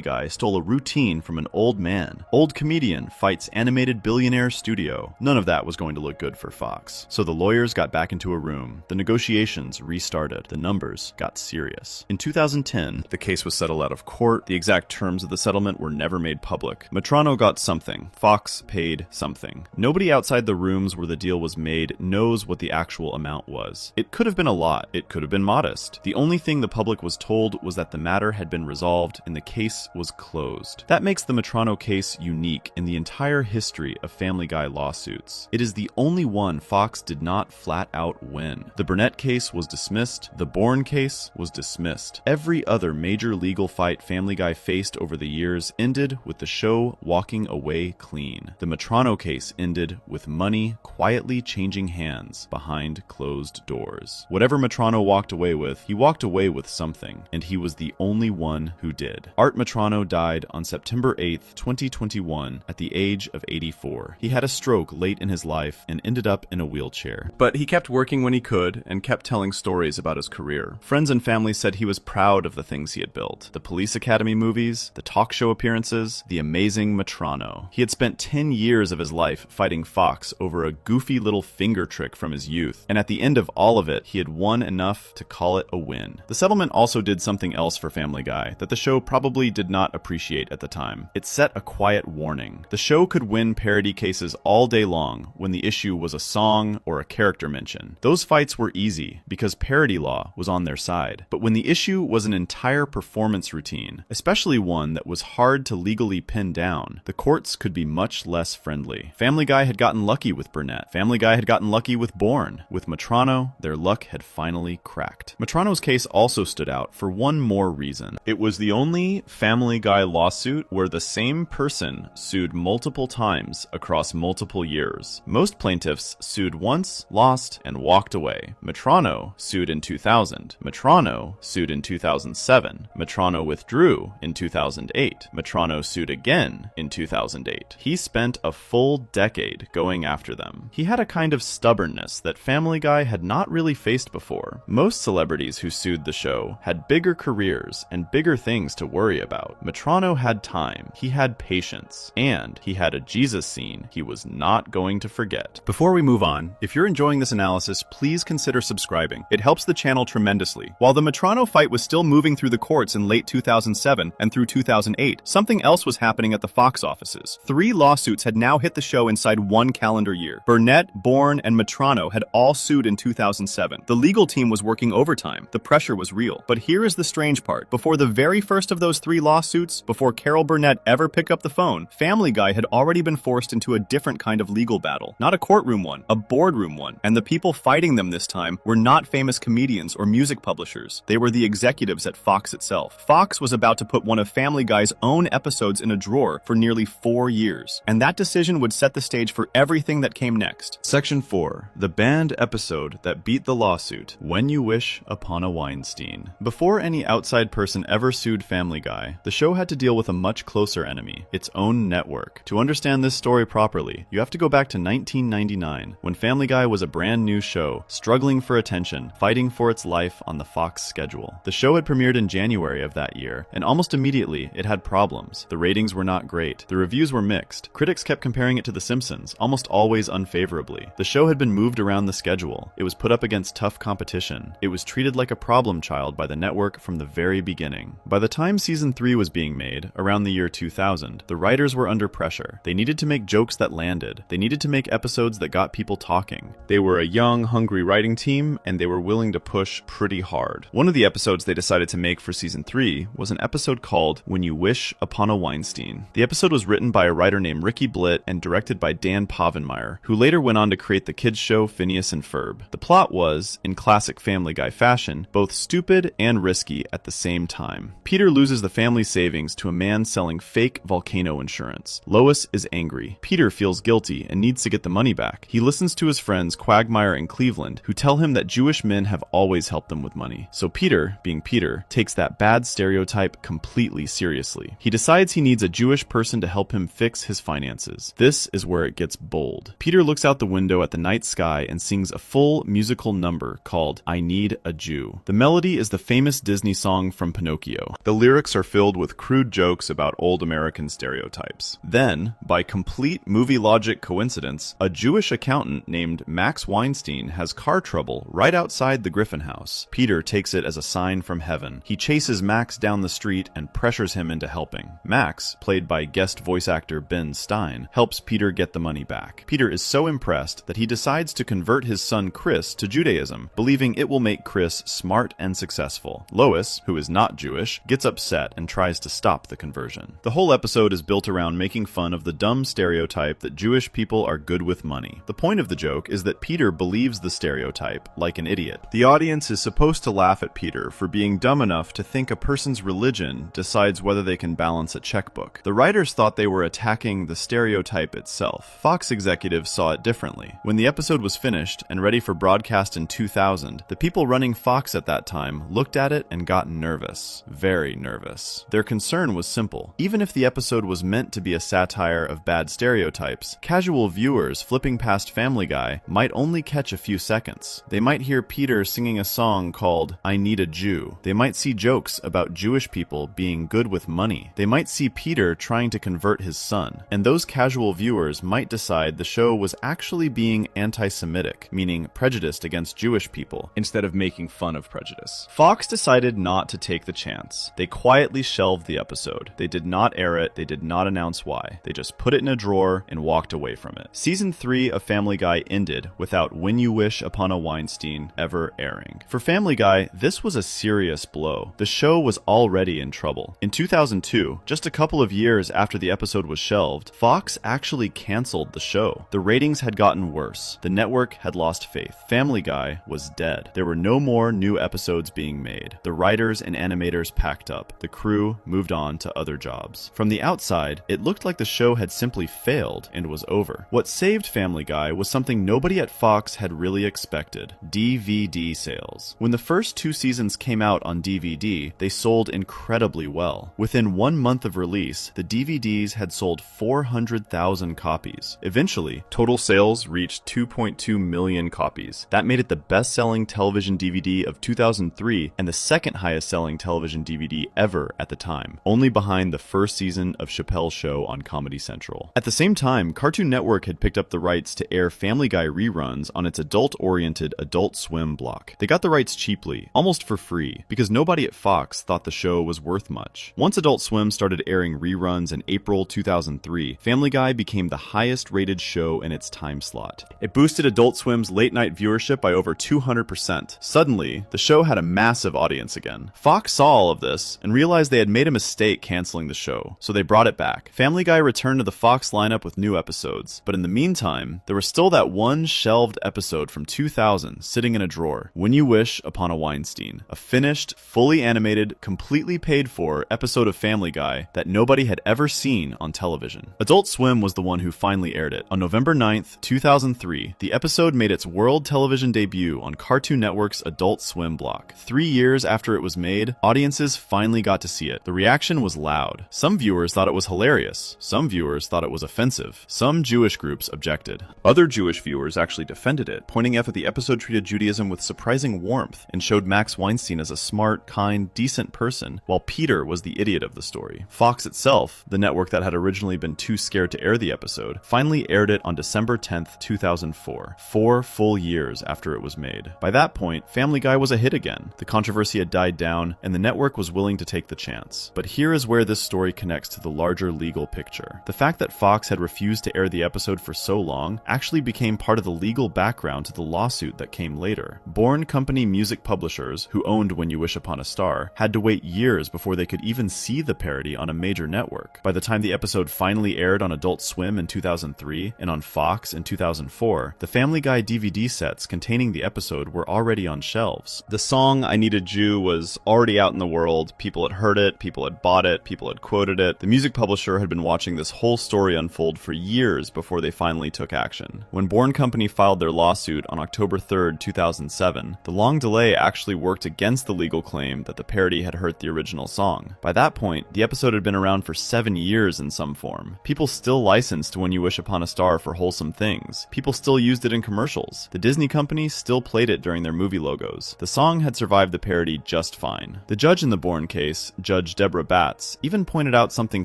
Guy stole a routine from an old man. Old comedian fights animated billionaire studio. None of that was going to look good for Fox. So the lawyers got back into a room. The negotiations restarted. The numbers got serious. In 2010, the case was settled out of court. The exact terms of the settlement were never made public. Metrano got something. Fox paid something. Nobody outside the rooms where the deal was made knows what the actual amount was. It could have been a lot. It could have been modest. The only thing the public was told was that the matter had been resolved and the case was closed. That makes the Metrano case unique in the entire history of Family Guy lawsuits. It is the only one Fox did not flat out win. The Burnett case was dismissed. The Bourne case was dismissed. Every other major legal fight Family Guy faced over the years ended with the show walking away clean. The Metrano case ended with money quietly changing hands behind closed doors. Whatever Metrano walked away with, he walked away with something, and he was the only one who did. Art Metrano died on September 8th, 2021, at the age of 84. He had a stroke late in his life and ended up in a wheelchair. But he kept working when he could and kept telling stories about his career. Friends and family said he was proud of the things he had built. The Police Academy movies, the talk show appearances, the amazing Metrano. He had spent 10 years of his life fighting Fox over a goofy little finger trick from his youth, and at the end of all of it, he had won enough to call it a win. The settlement also did something else for Family Guy that the show probably did not appreciate at the time. It set a quiet warning. The show could win parody cases all day long when the issue was a song or a character mention. Those fights were easy because parody law was on their side. But when the issue was an entire performance routine, especially one that was hard to legally pin down, the courts could be much less friendly. Family Guy had gotten lucky with Burnett. Family Guy had gotten lucky with Bourne. With Metrano, their luck had finally cracked. Metrano's case also stood out for one more reason. It was the only Family Guy lawsuit where the same person sued multiple times across multiple years. Most plaintiffs sued once, lost, and walked away. Metrano sued in 2000. Metrano sued in 2007. Metrano withdrew in 2008. Metrano sued again in 2008. He spent a full decade going after them. He had a kind of stubbornness that Family Guy had not really faced before. Most celebrities who sued the show had bigger careers and bigger things to worry about. Metrano had time, he had patience, and he had a Jesus scene he was not going to forget. Before we move on, if you're enjoying this analysis, please consider subscribing. It helps the channel tremendously. While the Metrano fight was still moving through the courts in late 2007 and through 2008, something else was happening at the Fox offices. 3 lawsuits had now hit the show inside one calendar year. Burnett, Bourne, and Metrano had all sued in 2007. The legal team was working overtime. The pressure was real. But here is the strange part. Before the very first of those 3 lawsuits, before Carol Burnett ever picked up the phone, Family Guy had already been forced into a different kind of legal battle. Not a courtroom one, a boardroom one. And the people fighting them this time were not famous comedians or music publishers. They were the executives at Fox itself. Fox was about to put one of Family Guy's own episodes in a drawer for nearly 4 years. And that decision would set the stage for everything that came next. Section 4. The banned episode that beat the lawsuit, When You Wish Upon a Weinstein. Before any outside person ever sued Family Guy, the show had to deal with a much closer enemy, its own network. To understand this story properly, you have to go back to 1999, when Family Guy was a brand new show, struggling for attention, fighting for its life on the Fox schedule. The show had premiered in January of that year, and almost immediately it had problems. The ratings were not great. The reviews were mixed. Critics kept comparing it to The Simpsons, almost always unfavorably. The show had been moved around the schedule. It was put up against tough competition. It was treated like a problem child by the network from the very beginning. By the time season 3 was being made, around the year 2000, the writers were under pressure. They needed to make jokes that landed. They needed to make episodes that got people talking. They were a young, hungry writing team, and they were willing to push pretty hard. One of the episodes they decided to make for season 3 was an episode called When You Wish Upon a Weinstein. The episode was written by a writer named Ricky Blitt and directed by Dan Povenmire, who later went on to create the kids show Phineas and Ferb. The plot was, in classic Family Guy fashion, both stupid and risky at the same time. Peter loses the family savings to a man selling fake volcano insurance. Lois is angry. Peter feels guilty and needs to get the money back. He listens to his friends Quagmire and Cleveland, who tell him that Jewish men have always helped them with money. So Peter, being Peter, takes takes that bad stereotype completely seriously. He decides he needs a Jewish person to help him fix his finances. This is where it gets bold. Peter looks out the window at the night sky and sings a full musical number called I Need a Jew. The melody is the famous Disney song from Pinocchio. The lyrics are filled with crude jokes about old American stereotypes. Then, by complete movie logic coincidence, a Jewish accountant named Max Weinstein has car trouble right outside the Griffin house. Peter takes it as a sign from heaven. He chases Max down the street and pressures him into helping. Max, played by guest voice actor Ben Stein, helps Peter get the money back. Peter is so impressed that he decides to convert his son Chris to Judaism, believing it will make Chris smart and successful. Lois, who is not Jewish, gets upset and tries to stop the conversion. The whole episode is built around making fun of the dumb stereotype that Jewish people are good with money. The point of the joke is that Peter believes the stereotype like an idiot. The audience is supposed to laugh at Peter for being dumb enough to think a person's religion decides whether they can balance a checkbook. The writers thought they were attacking the stereotype itself. Fox executives saw it differently. When the episode was finished and ready for broadcast in 2000, the people running Fox at that time looked at it and got nervous. Very nervous. Their concern was simple. Even if the episode was meant to be a satire of bad stereotypes, casual viewers flipping past Family Guy might only catch a few seconds. They might hear Peter singing a song called I Need a Jew. They might see jokes about Jewish people being good with money. They might see Peter trying to convert his son. And those casual viewers might decide the show was actually being anti-Semitic, meaning prejudiced against Jewish people, instead of making fun of prejudice. Fox decided not to take the chance. They quietly shelved the episode. They did not air it. They did not announce why. They just put it in a drawer and walked away from it. Season 3 of Family Guy ended without When You Wish Upon a Weinstein ever airing. For Family Guy, this was a serious blow. The show was already in trouble. In 2002, just a couple of years after the episode was shelved, Fox actually canceled the show. The ratings had gotten worse. The network had lost faith. Family Guy was dead. There were no more new episodes being made. The writers and animators packed up. The crew moved on to other jobs. From the outside, it looked like the show had simply failed and was over. What saved Family Guy was something nobody at Fox had really expected: DVD sales. When the first 2 seasons came out on DVD, they sold incredibly well. Within 1 month of release, the DVDs had sold 400,000 copies. Eventually, total sales reached 2.2 million copies. That made it the best-selling television DVD of 2003 and the second highest-selling television DVD ever at the time, only behind the first season of Chappelle's Show on Comedy Central. At the same time, Cartoon Network had picked up the rights to air Family Guy reruns on its adult-oriented Adult Swim block. They got the rights cheaply, almost for free, because nobody at Fox thought the show was worth much. Once Adult Swim started airing reruns in April 2003, Family Guy became the highest-rated show in its time slot. It boosted Adult Swim's late-night viewership by over 200%. Suddenly, the show had a massive audience again. Fox saw all of this and realized they had made a mistake canceling the show, so they brought it back. Family Guy returned to the Fox lineup with new episodes, but in the meantime, there was still that one shelved episode from 2000 sitting in a drawer: When You Wish Upon a Weinstein, a finished, fully animated, completely paid for episode of Family Guy that nobody had ever seen on television. Adult Swim was the one who finally aired it. On November 9th, 2003, the episode made its world television debut on Cartoon Network's Adult Swim block. 3 years after it was made, audiences finally got to see it. The reaction was loud. Some viewers thought it was hilarious. Some viewers thought it was offensive. Some Jewish groups objected. Other Jewish viewers actually defended it, pointing out that the episode treated Judaism with surprising warmth and showed Max Weinstein as a smart, kind, decent person, while Peter was the idiot of the story. Fox itself, the network that had originally been too scared to air the episode, finally aired it on December 10th, 2004, 4 full years after it was made. By that point, Family Guy was a hit again. The controversy had died down, and the network was willing to take the chance. But here is where this story connects to the larger legal picture. The fact that Fox had refused to air the episode for so long actually became part of the legal background to the lawsuit that came later. Bourne Company music publishers, who owned When You Wish Upon a Star, had to wait years before they could even see the parody on a major network. By the time the episode finally aired on Adult Swim in 2003 and on Fox in 2004, the Family Guy DVD sets containing the episode were already on shelves. The song I Need a Jew was already out in the world. People had heard it, people had bought it, people had quoted it. The music publisher had been watching this whole story unfold for years before they finally took action. When Bourne Company filed their lawsuit on October 3rd, 2007, the long delay actually worked against the legal claim claim that the parody had hurt the original song. By that point, the episode had been around for 7 years in some form. People still licensed When You Wish Upon a Star for wholesome things. People still used it in commercials. The Disney company still played it during their movie logos. The song had survived the parody just fine. The judge in the Bourne case, Judge Deborah Batts, even pointed out something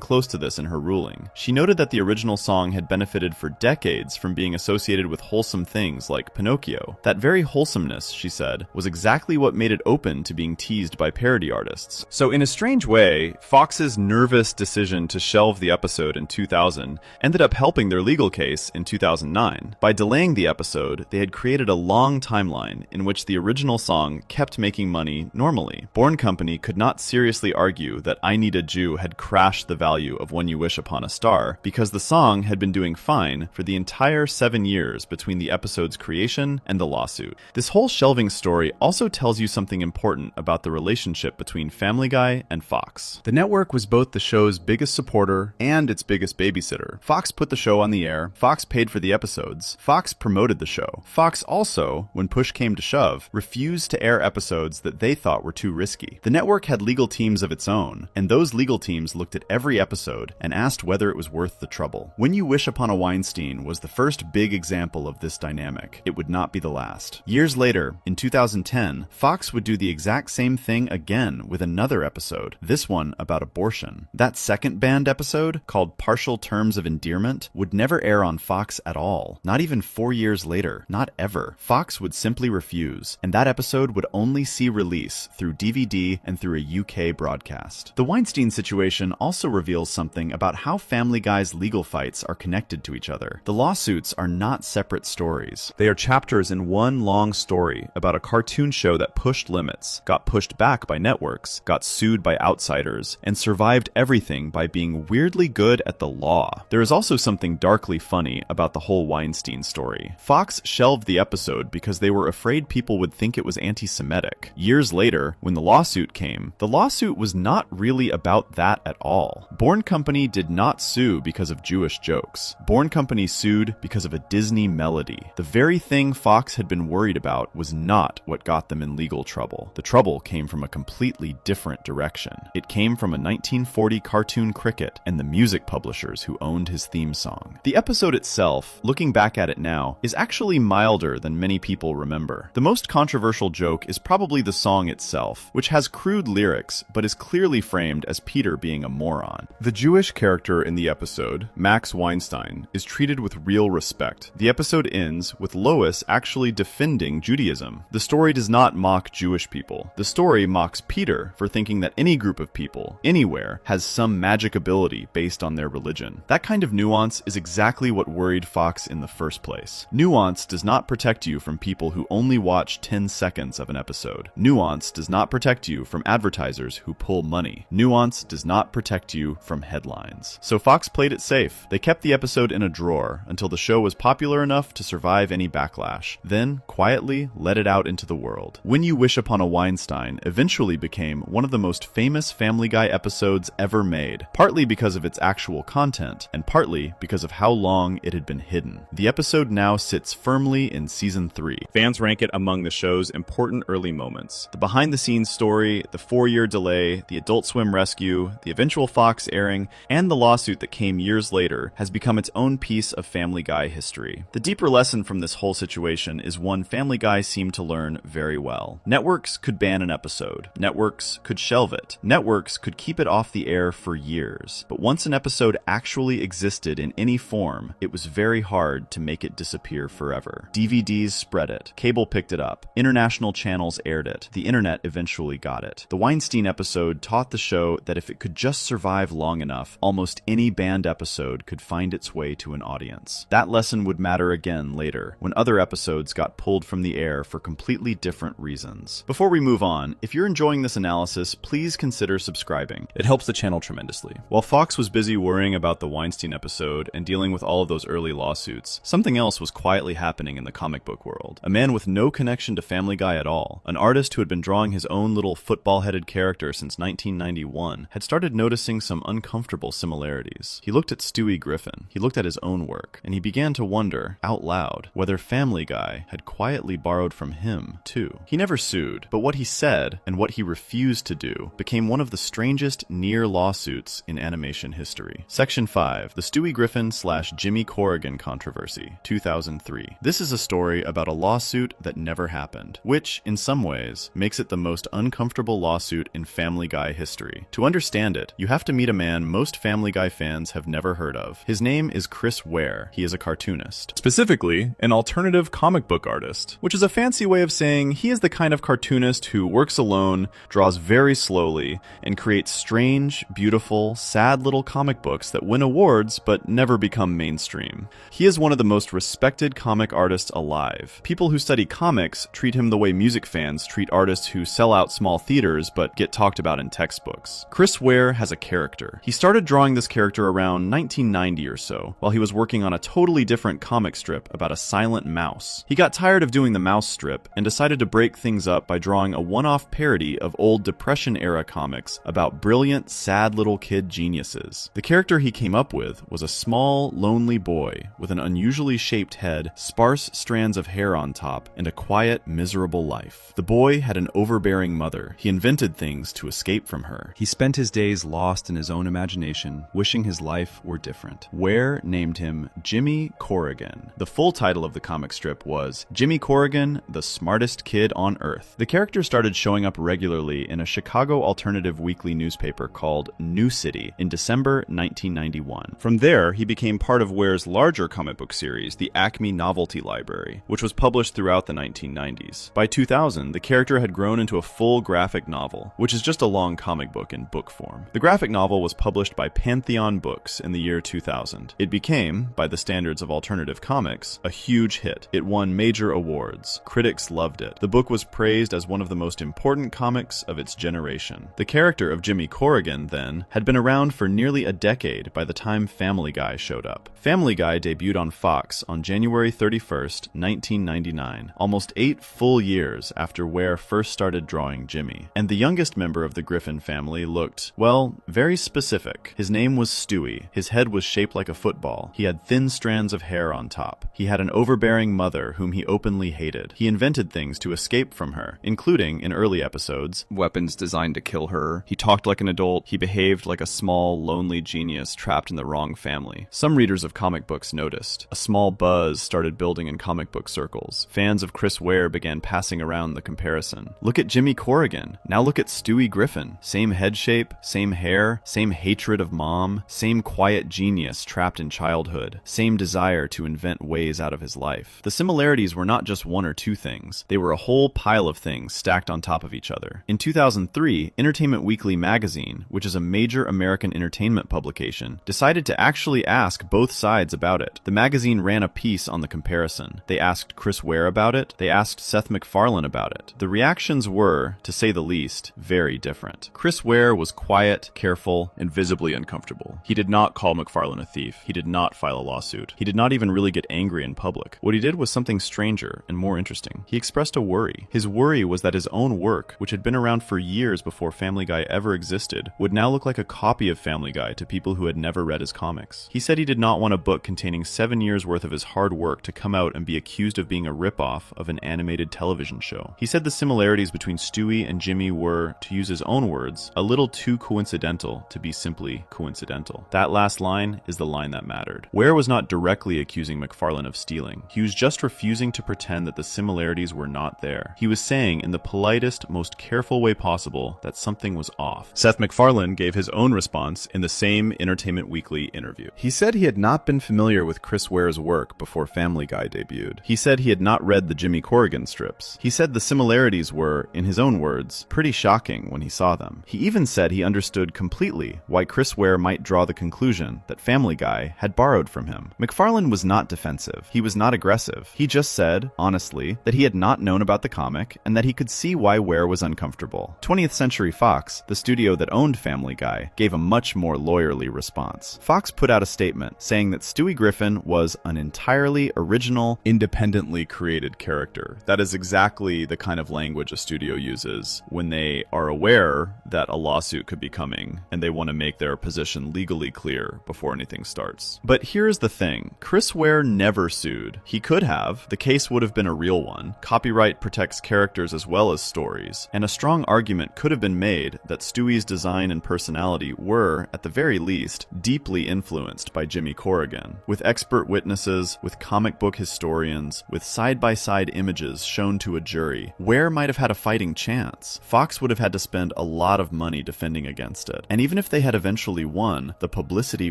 close to this in her ruling. She noted that the original song had benefited for decades from being associated with wholesome things like Pinocchio. That very wholesomeness, she said, was exactly what made it open to being teased by parody artists. So in a strange way, Fox's nervous decision to shelve the episode in 2000 ended up helping their legal case in 2009. By delaying the episode, they had created a long timeline in which the original song kept making money normally. Bourne Company could not seriously argue that I Need a Jew had crashed the value of When You Wish Upon a Star because the song had been doing fine for the entire 7 years between the episode's creation and the lawsuit. This whole shelving story also tells you something important about the relationship between Family Guy and Fox. The network was both the show's biggest supporter and its biggest babysitter. Fox put the show on the air, Fox paid for the episodes, Fox promoted the show. Fox also, when push came to shove, refused to air episodes that they thought were too risky. The network had legal teams of its own, and those legal teams looked at every episode and asked whether it was worth the trouble. When You Wish Upon a Weinstein was the first big example of this dynamic. It would not be the last. Years later, in 2010, Fox would do the exact same thing again with another episode, this one about abortion. That second banned episode, called Partial Terms of Endearment, would never air on Fox at all. Not even 4 years later. Not ever. Fox would simply refuse, and that episode would only see release through DVD and through a UK broadcast. The Weinstein situation also reveals something about how Family Guy's legal fights are connected to each other. The lawsuits are not separate stories. They are chapters in one long story about a cartoon show that pushed limits, got pushed back by networks, got sued by outsiders, and survived everything by being weirdly good at the law. There is also something darkly funny about the whole Weinstein story. Fox shelved the episode because they were afraid people would think it was anti-Semitic. Years later, when the lawsuit came, the lawsuit was not really about that at all. Bourne Company did not sue because of Jewish jokes. Bourne Company sued because of a Disney melody. The very thing Fox had been worried about was not what got them in legal trouble. The trouble came from a completely different direction. It came from a 1940 cartoon cricket and the music publishers who owned his theme song. The episode itself, looking back at it now, is actually milder than many people remember. The most controversial joke is probably the song itself, which has crude lyrics but is clearly framed as Peter being a moron. The Jewish character in the episode, Max Weinstein, is treated with real respect. The episode ends with Lois actually defending Judaism. The story does not mock Jewish people. The story mocks Peter for thinking that any group of people, anywhere, has some magic ability based on their religion. That kind of nuance is exactly what worried Fox in the first place. Nuance does not protect you from people who only watch 10 seconds of an episode. Nuance does not protect you from advertisers who pull money. Nuance does not protect you from headlines. So Fox played it safe. They kept the episode in a drawer until the show was popular enough to survive any backlash, then quietly let it out into the world. When You Wish Upon a Weinstein eventually became one of the most famous Family Guy episodes ever made, partly because of its actual content, and partly because of how long it had been hidden. The episode now sits firmly in Season 3. Fans rank it among the show's important early moments. The behind-the-scenes story, the 4-year delay, the Adult Swim rescue, the eventual Fox airing, and the lawsuit that came years later has become its own piece of Family Guy history. The deeper lesson from this whole situation is one Family Guy seemed to learn very well. Networks could ban an episode. Networks could shelve it. Networks could keep it off the air for years. But once an episode actually existed in any form, it was very hard to make it disappear forever. DVDs spread it. Cable picked it up. International channels aired it. The internet eventually got it. The Weinstein episode taught the show that if it could just survive long enough, almost any banned episode could find its way to an audience. That lesson would matter again later, when other episodes got pulled from the air for completely different reasons. Before we move on, if you're enjoying this analysis, please consider subscribing. It helps the channel tremendously. While Fox was busy worrying about the Weinstein episode and dealing with all of those early lawsuits, something else was quietly happening in the comic book world. A man with no connection to Family Guy at all, an artist who had been drawing his own little football-headed character since 1991, had started noticing some uncomfortable similarities. He looked at Stewie Griffin, he looked at his own work, and he began to wonder, out loud, whether Family Guy had quietly borrowed from him, too. He never sued, but what he said said and what he refused to do became one of the strangest near lawsuits in animation history. Section 5. The Stewie Griffin/Jimmy Corrigan Controversy, 2003. This is a story about a lawsuit that never happened, which, in some ways, makes it the most uncomfortable lawsuit in Family Guy history. To understand it, you have to meet a man most Family Guy fans have never heard of. His name is Chris Ware. He is a cartoonist. Specifically, an alternative comic book artist, which is a fancy way of saying he is the kind of cartoonist who works alone, draws very slowly, and creates strange, beautiful, sad little comic books that win awards but never become mainstream. He is one of the most respected comic artists alive. People who study comics treat him the way music fans treat artists who sell out small theaters but get talked about in textbooks. Chris Ware has a character. He started drawing this character around 1990 or so, while he was working on a totally different comic strip about a silent mouse. He got tired of doing the mouse strip and decided to break things up by drawing a one-off parody of old Depression-era comics about brilliant, sad little kid geniuses. The character he came up with was a small, lonely boy with an unusually shaped head, sparse strands of hair on top, and a quiet, miserable life. The boy had an overbearing mother. He invented things to escape from her. He spent his days lost in his own imagination, wishing his life were different. Ware named him Jimmy Corrigan. The full title of the comic strip was Jimmy Corrigan, the Smartest Kid on Earth. The character started showing up regularly in a Chicago alternative weekly newspaper called New City in December 1991. From there, he became part of Ware's larger comic book series, the Acme Novelty Library, which was published throughout the 1990s. By 2000, the character had grown into a full graphic novel, which is just a long comic book in book form. The graphic novel was published by Pantheon Books in the year 2000. It became, by the standards of alternative comics, a huge hit. It won major awards. Critics loved it. The book was praised as one of the most important comics of its generation. The character of Jimmy Corrigan, then, had been around for nearly a decade by the time Family Guy showed up. Family Guy debuted on Fox on January 31st, 1999, almost 8 full years after Ware first started drawing Jimmy. And the youngest member of the Griffin family looked, well, very specific. His name was Stewie. His head was shaped like a football. He had thin strands of hair on top. He had an overbearing mother whom he openly hated. He invented things to escape from her, including, in early episodes, weapons designed to kill her. He talked like an adult. He behaved like a small, lonely genius trapped in the wrong family. Some readers of comic books noticed. A small buzz started building in comic book circles. Fans of Chris Ware began passing around the comparison. Look at Jimmy Corrigan. Now look at Stewie Griffin. Same head shape, same hair, same hatred of mom, same quiet genius trapped in childhood, same desire to invent ways out of his life. The similarities were not just one or two things. They were a whole pile of things stacked on top of each other. In 2003, Entertainment Weekly magazine, which is a major American entertainment publication, decided to actually ask both sides about it. The magazine ran a piece on the comparison. They asked Chris Ware about it. They asked Seth MacFarlane about it. The reactions were, to say the least, very different. Chris Ware was quiet, careful, and visibly uncomfortable. He did not call MacFarlane a thief. He did not file a lawsuit. He did not even really get angry in public. What he did was something stranger and more interesting. He expressed a worry. His worry was that his own work, which had been around for years before Family Guy ever existed, would now look like a copy of Family Guy to people who had never read his comics. He said he did not want a book containing 7 years worth of his hard work to come out and be accused of being a ripoff of an animated television show. He said the similarities between Stewie and Jimmy were, to use his own words, a little too coincidental to be simply coincidental. That last line is the line that mattered. Ware was not directly accusing MacFarlane of stealing. He was just refusing to pretend that the similarities were not there. He was saying in the politest, most careful way possible that something was off. Seth MacFarlane gave his own response in the same Entertainment Weekly interview. He said he had not been familiar with Chris Ware's work before Family Guy debuted. He said he had not read the Jimmy Corrigan strips. He said the similarities were, in his own words, pretty shocking when he saw them. He even said he understood completely why Chris Ware might draw the conclusion that Family Guy had borrowed from him. MacFarlane was not defensive. He was not aggressive. He just said, honestly, that he had not known about the comic and that he could see why Ware was uncomfortable. 20th Century Fox, the studio that owned Family Guy, gave a much more lawyerly response. Fox put out a statement saying that Stewie Griffin was an entirely original, independently created character. That is exactly the kind of language a studio uses when they are aware that a lawsuit could be coming and they want to make their position legally clear before anything starts. But here's the thing. Chris Ware never sued. He could have. The case would have been a real one. Copyright protects characters as well as stories. stories, and a strong argument could have been made that Stewie's design and personality were, at the very least, deeply influenced by Jimmy Corrigan. With expert witnesses, with comic book historians, with side-by-side images shown to a jury, Ware might have had a fighting chance. Fox would have had to spend a lot of money defending against it, and even if they had eventually won, the publicity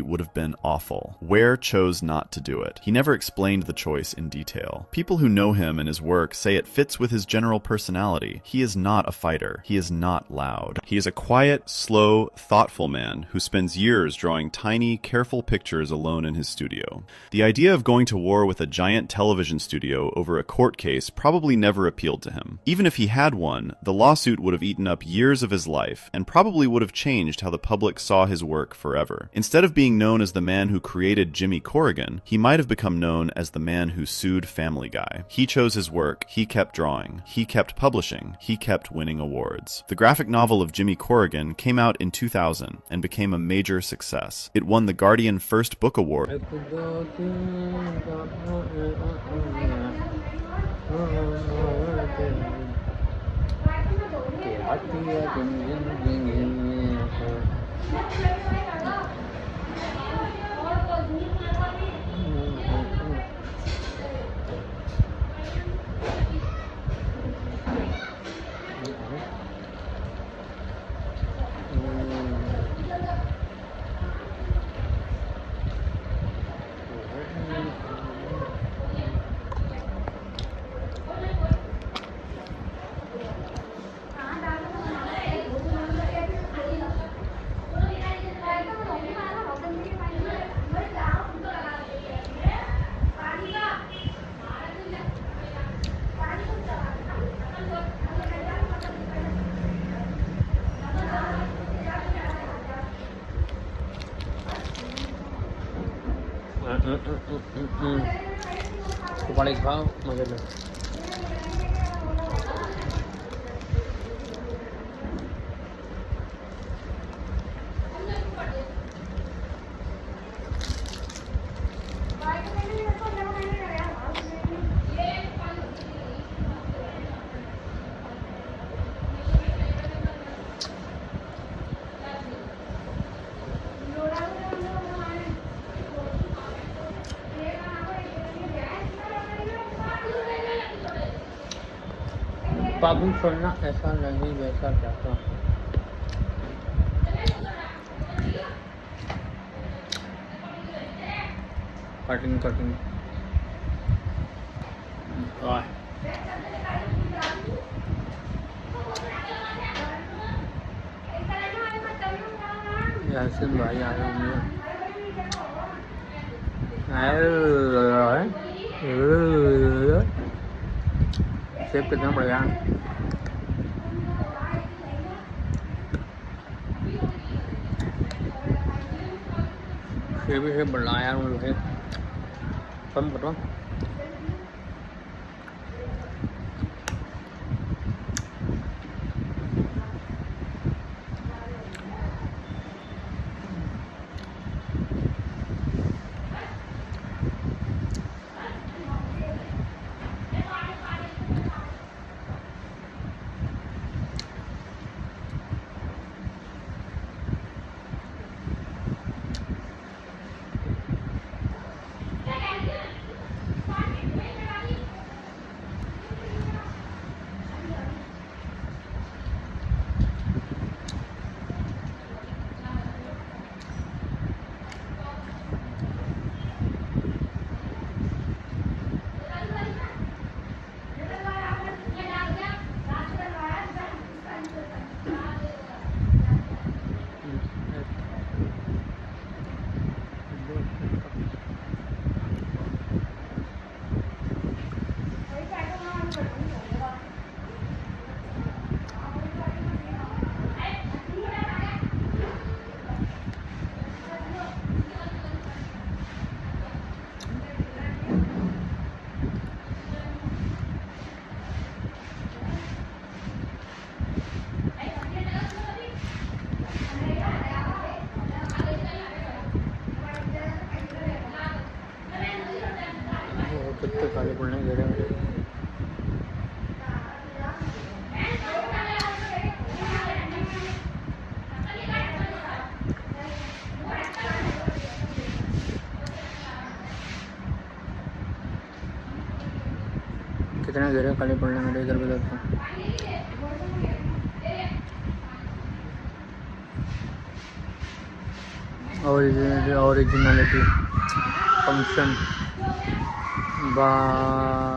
would have been awful. Ware chose not to do it. He never explained the choice in detail. People who know him and his work say it fits with his general personality. He is not a fighter. He is not loud. He is a quiet, slow, thoughtful man who spends years drawing tiny, careful pictures alone in his studio. The idea of going to war with a giant television studio over a court case probably never appealed to him. Even if he had won, the lawsuit would have eaten up years of his life and probably would have changed how the public saw his work forever. Instead of being known as the man who created Jimmy Corrigan, he might have become known as the man who sued Family Guy. He chose his work, he kept drawing, he kept publishing, he kept winning awards. The graphic novel of Jimmy Corrigan came out in 2000 and became a major success. It won the Guardian First Book Award. Paling kau macam mana? बाबू छोड़ना ऐसा नहीं वैसा चाहता cutting cutting Yasin भाई आए होंगे xếp कितना बढ़िया xếp बढ़ाया उन्होंने कम करो कितने घेरे खाली पड़ने मेरे इधर उधर तो ओरिजिनलिटी फंक्शन बाबू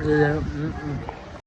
ये